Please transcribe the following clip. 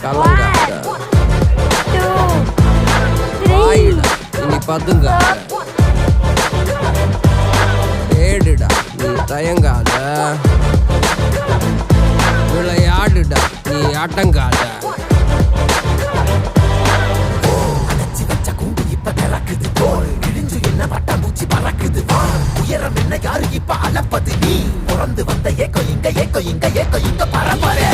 கலங்காத வாயிடா இனி பதுங்காத ஏடுடா நீ தயங்காத விளையாடுடா நீ அடங்காத உயரம் என்ன யாரு இப்ப அளப்பது நீ பிறந்து வந்த ஏக்கோ இங்க பரம்பரை